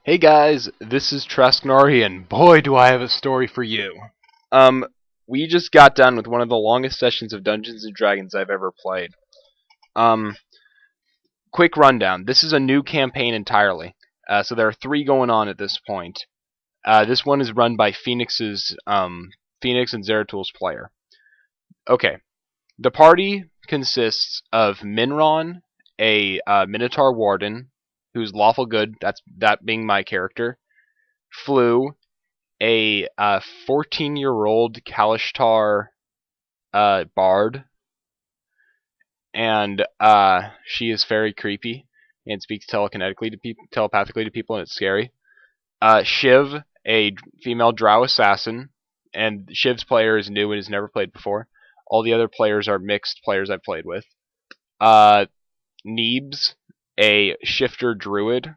Hey guys, this is Tresknari, and boy do I have a story for you. Um, we just got done with one of the longest sessions of Dungeons and Dragons I've ever played. Um, quick rundown. This is a new campaign entirely. So there are three going on at this point. This one is run by Phoenix and Zeratul player. Okay, the party consists of Minron, a Minotaur Warden, who's lawful good. That being my character. Flu, a 14-year-old Kalishtar bard, and she is very creepy and speaks telepathically to people, and it's scary. Shiv, a female drow assassin, and Shiv's player is new and has never played before. All the other players are mixed players I've played with. Uh, Neebs, a shifter druid,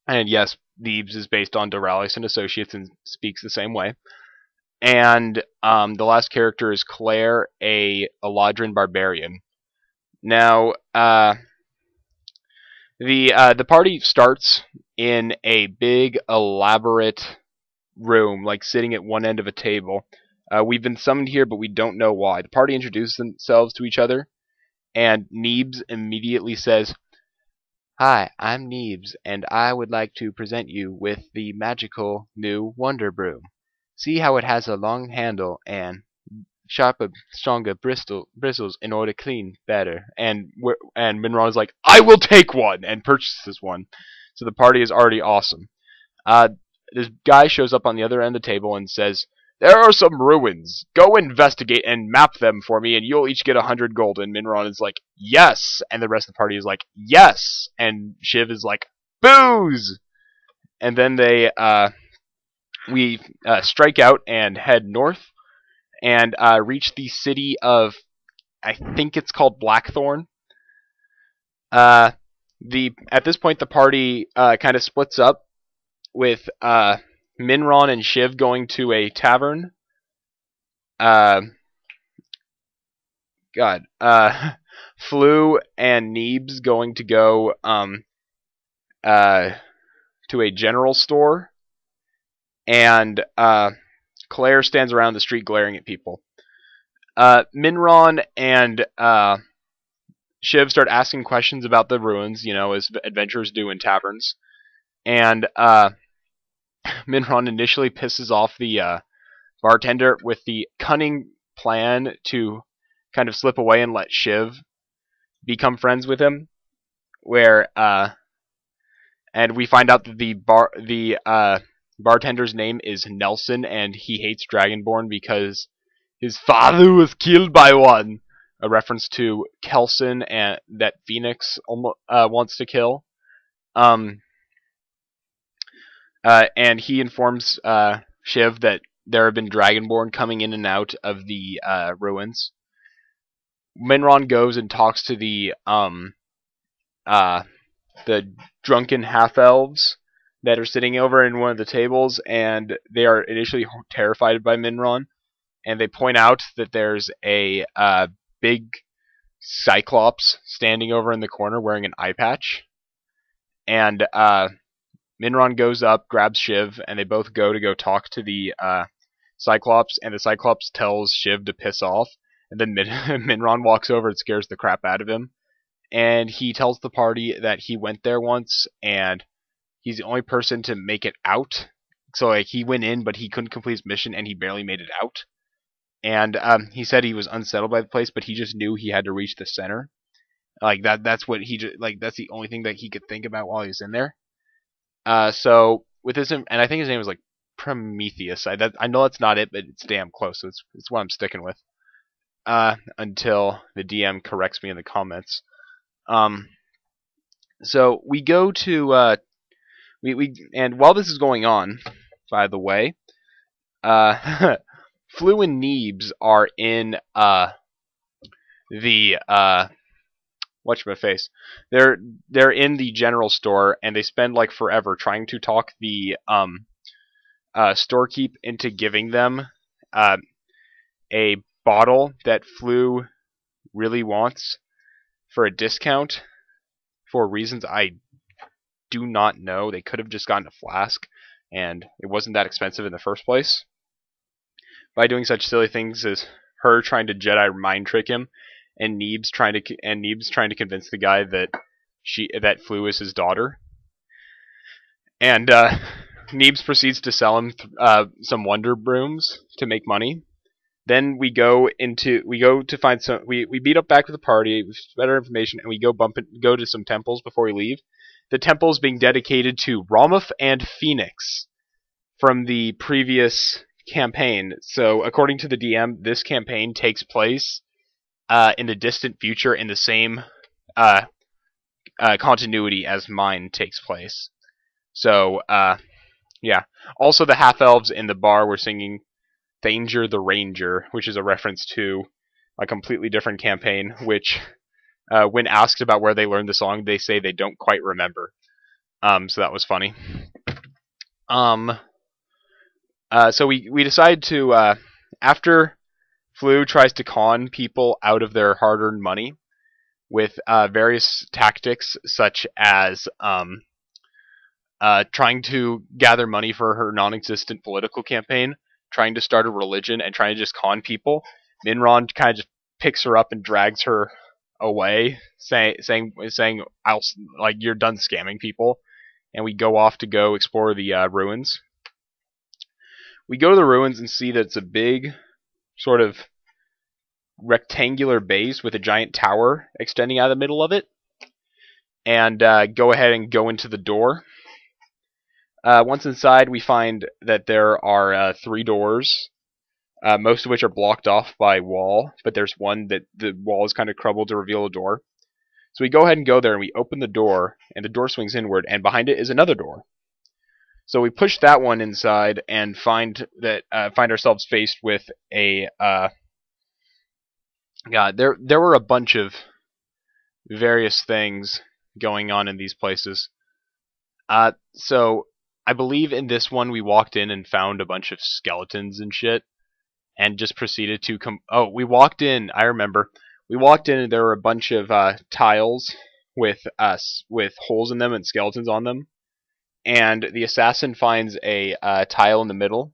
and yes, Neebs is based on Doralis and Associates and speaks the same way. And the last character is Claire, a Eladrin barbarian. Now, the party starts in a big, elaborate room, like sitting at one end of a table. We've been summoned here, but we don't know why. The party introduces themselves to each other, and Neebs immediately says, "Hi, I'm Neebs, and I would like to present you with the magical new Wonder Broom. See how it has a long handle and sharper, stronger bristles in order to clean better." And Minron is like, "I will take one," and purchases one. So the party is already awesome. Uh, this guy shows up on the other end of the table and says, "There are some ruins. Go investigate and map them for me, and you'll each get 100 gold." And Minron is like, "Yes," and the rest of the party is like, "Yes," and Shiv is like, "Booze!" And then we strike out and head north and reach the city of, I think it's called Blackthorn. At this point, the party kind of splits up, with Minron and Shiv going to a tavern. Uh, God, Flu and Neebs going to go uh, to a general store, and Claire stands around the street glaring at people. Minron and Shiv start asking questions about the ruins, as adventurers do in taverns. And Minron initially pisses off the bartender with the cunning plan to kind of slip away and let Shiv become friends with him. Where and we find out that the bartender's name is Nelson, and he hates Dragonborn because his father was killed by one. A reference to Kelson and that Phoenix wants to kill. Um, and he informs Shiv that there have been Dragonborn coming in and out of the ruins. Minron goes and talks to the drunken half elves that are sitting over in one of the tables, and they are initially terrified by Minron, and they point out that there's a big Cyclops standing over in the corner wearing an eye patch, and Minron goes up, grabs Shiv, and they both go talk to the Cyclops, and the Cyclops tells Shiv to piss off, and then Minron walks over and scares the crap out of him, and he tells the party that he went there once, and he's the only person to make it out. So like he went in, but he couldn't complete his mission, and he barely made it out. And he said he was unsettled by the place, but he just knew he had to reach the center. Like that's what that's the only thing that he could think about while he was in there. So with his, and I think his name was like Prometheus. I know that's not it, but it's damn close. So it's what I'm sticking with. Until the DM corrects me in the comments. So we go to and while this is going on, by the way, Flu and Neebs are in the whatchamaface. They're in the general store, and they spend like forever trying to talk the storekeep into giving them a bottle that Flu really wants for a discount for reasons I do not know. They could have just gotten a flask, and it wasn't that expensive in the first place. By doing such silly things as her trying to Jedi mind trick him, and Neebs trying to convince the guy that Flu is his daughter, and Neebs proceeds to sell him some Wonder Brooms to make money. Then we go to find some. We meet up back with the party with better information, and we go to some temples before we leave. The temples being dedicated to Ramuff and Phoenix from the previous campaign. So, according to the DM, this campaign takes place in the distant future in the same continuity as mine takes place. So, yeah. Also, the half-elves in the bar were singing Thanger the Ranger, which is a reference to a completely different campaign, which, when asked about where they learned the song, they say they don't quite remember. So that was funny. So we decide to, after Flu tries to con people out of their hard-earned money with various tactics, such as trying to gather money for her non-existent political campaign, trying to start a religion, and trying to just con people, Minron kind of just picks her up and drags her away, saying, you're done scamming people, and we go off to go explore the ruins. We go to the ruins and see that it's a big, sort of rectangular base with a giant tower extending out of the middle of it, and go ahead and go into the door. Once inside, we find that there are 3 doors, most of which are blocked off by wall, but there's one that the wall is kind of crumbled to reveal a door. So we go ahead and go there, and we open the door, and the door swings inward, and behind it is another door. So we push that one inside and find ourselves faced with a there were a bunch of various things going on in these places. So I believe in this one we walked in and found a bunch of skeletons and shit, and just proceeded to we walked in. I remember we walked in and there were a bunch of tiles with holes in them and skeletons on them. And the assassin finds a tile in the middle,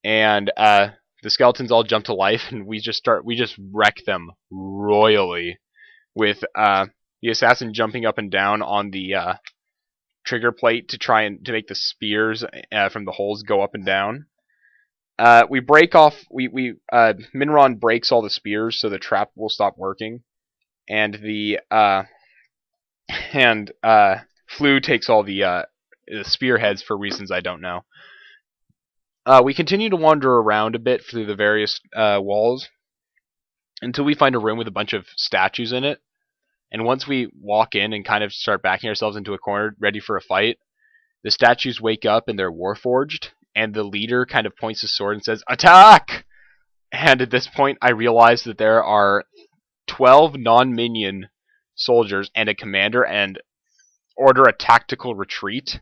and the skeletons all jump to life, and we just wreck them royally, with the assassin jumping up and down on the trigger plate to try and to make the spears from the holes go up and down. We break off. Minron breaks all the spears, so the trap will stop working, and Flu takes all the spearheads for reasons I don't know. We continue to wander around a bit through the various walls until we find a room with a bunch of statues in it. And once we walk in and kind of start backing ourselves into a corner, ready for a fight, the statues wake up and they're warforged, and the leader kind of points his sword and says, "Attack!" And at this point, I realize that there are 12 non-minion soldiers and a commander, and order a tactical retreat,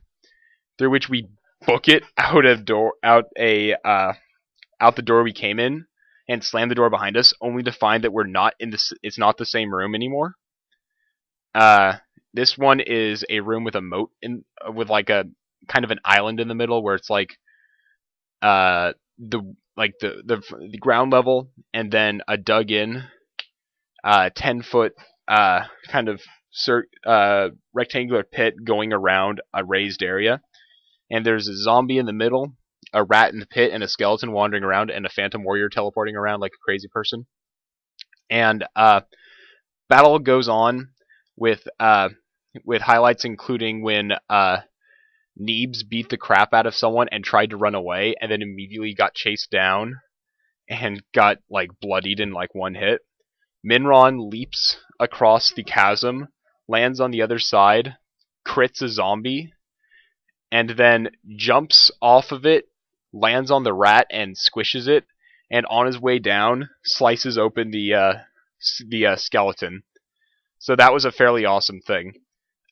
through which we book it out the door we came in, and slam the door behind us, only to find that it's not the same room anymore. This one is a room with a moat with like a kind of an island in the middle, where it's like the ground level, and then a dug in 10-foot kind of rectangular pit going around a raised area, and there's a zombie in the middle, a rat in the pit, and a skeleton wandering around, and a phantom warrior teleporting around like a crazy person. And battle goes on with highlights including when Neebs beat the crap out of someone and tried to run away, and then immediately got chased down and got like bloodied in like one hit. Minron leaps across the chasm, lands on the other side, crits a zombie, and then jumps off of it, lands on the rat and squishes it, and on his way down, slices open the skeleton. So that was a fairly awesome thing.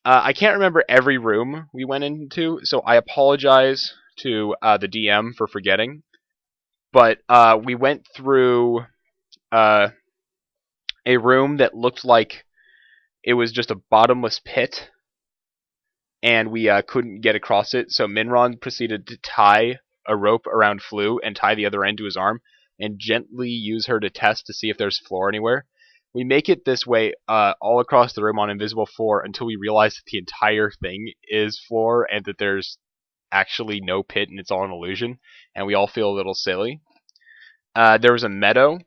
I can't remember every room we went into, so I apologize to the DM for forgetting. But we went through a room that looked like it was just a bottomless pit, and we couldn't get across it. So Minron proceeded to tie a rope around Flu and tie the other end to his arm, and gently use her to test to see if there's floor anywhere. We make it this way all across the room on invisible floor until we realize that the entire thing is floor and that there's actually no pit and it's all an illusion, and we all feel a little silly. There was a meadow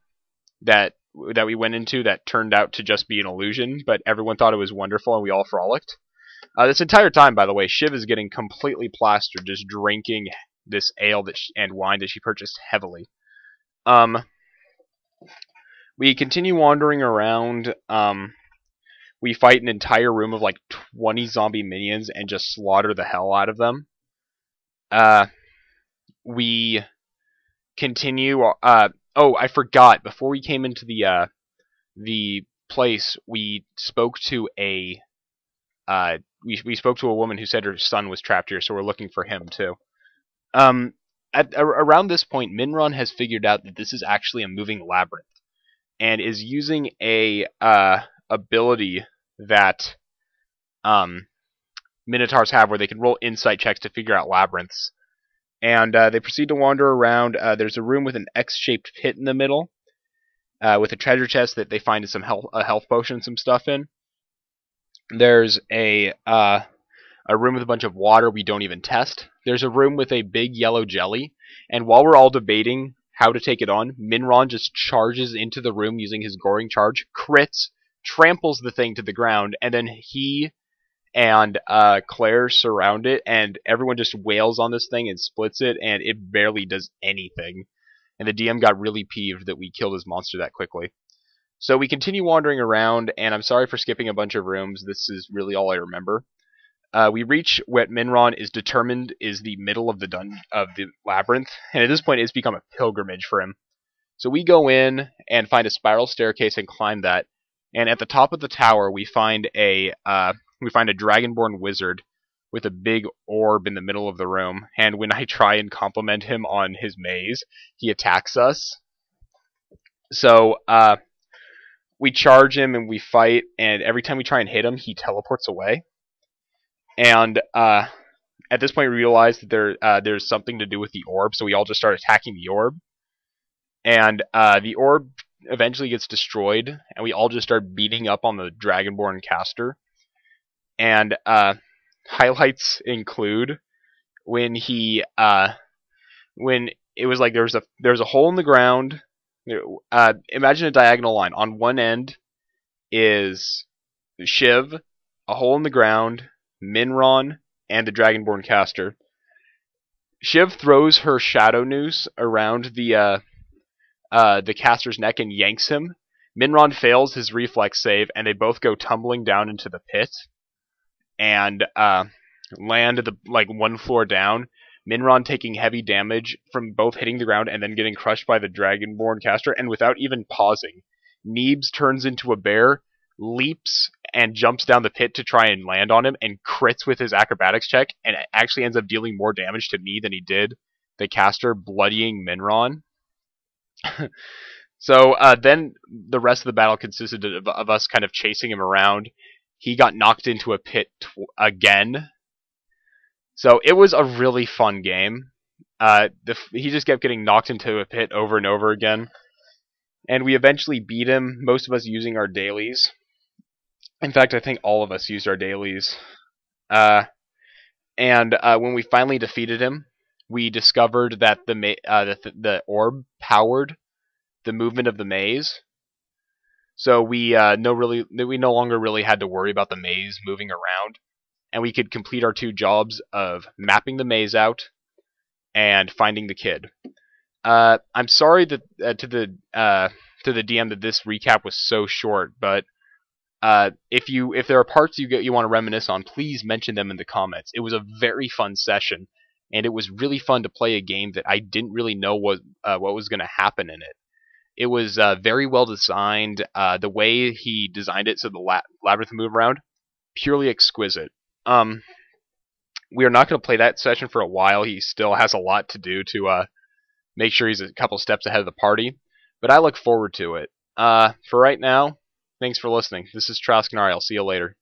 that we went into that turned out to just be an illusion, but everyone thought it was wonderful and we all frolicked. This entire time, by the way, Shiv is getting completely plastered just drinking this ale and wine that she purchased heavily. We continue wandering around. We fight an entire room of like 20 zombie minions and just slaughter the hell out of them. We continue. Oh, I forgot. Before we came into the place, we spoke to a we spoke to a woman who said her son was trapped here, so we're looking for him too. Around this point, Minron has figured out that this is actually a moving labyrinth, and is using a ability that Minotaurs have, where they can roll insight checks to figure out labyrinths. And they proceed to wander around. There's a room with an X-shaped pit in the middle, with a treasure chest that they find some a health potion and some stuff in. There's a room with a bunch of water we don't even test. There's a room with a big yellow jelly, and while we're all debating how to take it on, Minron just charges into the room using his goring charge, crits, tramples the thing to the ground, and then he and Claire surround it, and everyone just wails on this thing and splits it, and it barely does anything. And the DM got really peeved that we killed his monster that quickly. So we continue wandering around, and I'm sorry for skipping a bunch of rooms. This is really all I remember. We reach what Minron is determined is the middle of the labyrinth, and at this point it's become a pilgrimage for him. So we go in and find a spiral staircase and climb that, and at the top of the tower we find a dragonborn wizard with a big orb in the middle of the room, and when I try and compliment him on his maze, he attacks us. So we charge him and we fight, and every time we try and hit him, he teleports away. And at this point, we realize that there's something to do with the orb, so we all just start attacking the orb. And the orb eventually gets destroyed, and we all just start beating up on the Dragonborn caster. And highlights include when when it was like there's a hole in the ground. Imagine a diagonal line. On one end is Shiv, a hole in the ground, Minron, and the Dragonborn caster. Shiv throws her shadow noose around the caster's neck and yanks him. Minron fails his reflex save, and they both go tumbling down into the pit and land one floor down. Minron taking heavy damage from both hitting the ground and then getting crushed by the Dragonborn caster, and without even pausing, Neebs turns into a bear, leaps and jumps down the pit to try and land on him, and crits with his acrobatics check, and actually ends up dealing more damage to me than he did the caster, bloodying Minron. So then the rest of the battle consisted of us kind of chasing him around. He got knocked into a pit again. So it was a really fun game. He just kept getting knocked into a pit over and over again. And we eventually beat him, most of us using our dailies. In fact, I think all of us used our dailies. And when we finally defeated him, we discovered that the orb powered the movement of the maze. So we no longer really had to worry about the maze moving around, and we could complete our two jobs of mapping the maze out and finding the kid. I'm sorry that to the DM that this recap was so short, but if there are parts you want to reminisce on, please mention them in the comments. It was a very fun session, and it was really fun to play a game that I didn't really know what was going to happen in it. It was very well designed. The way he designed it so the labyrinth move around, purely exquisite. We are not going to play that session for a while. He still has a lot to do to make sure he's a couple steps ahead of the party, but I look forward to it. For right now, thanks for listening. This is Trascanari. I'll see you later.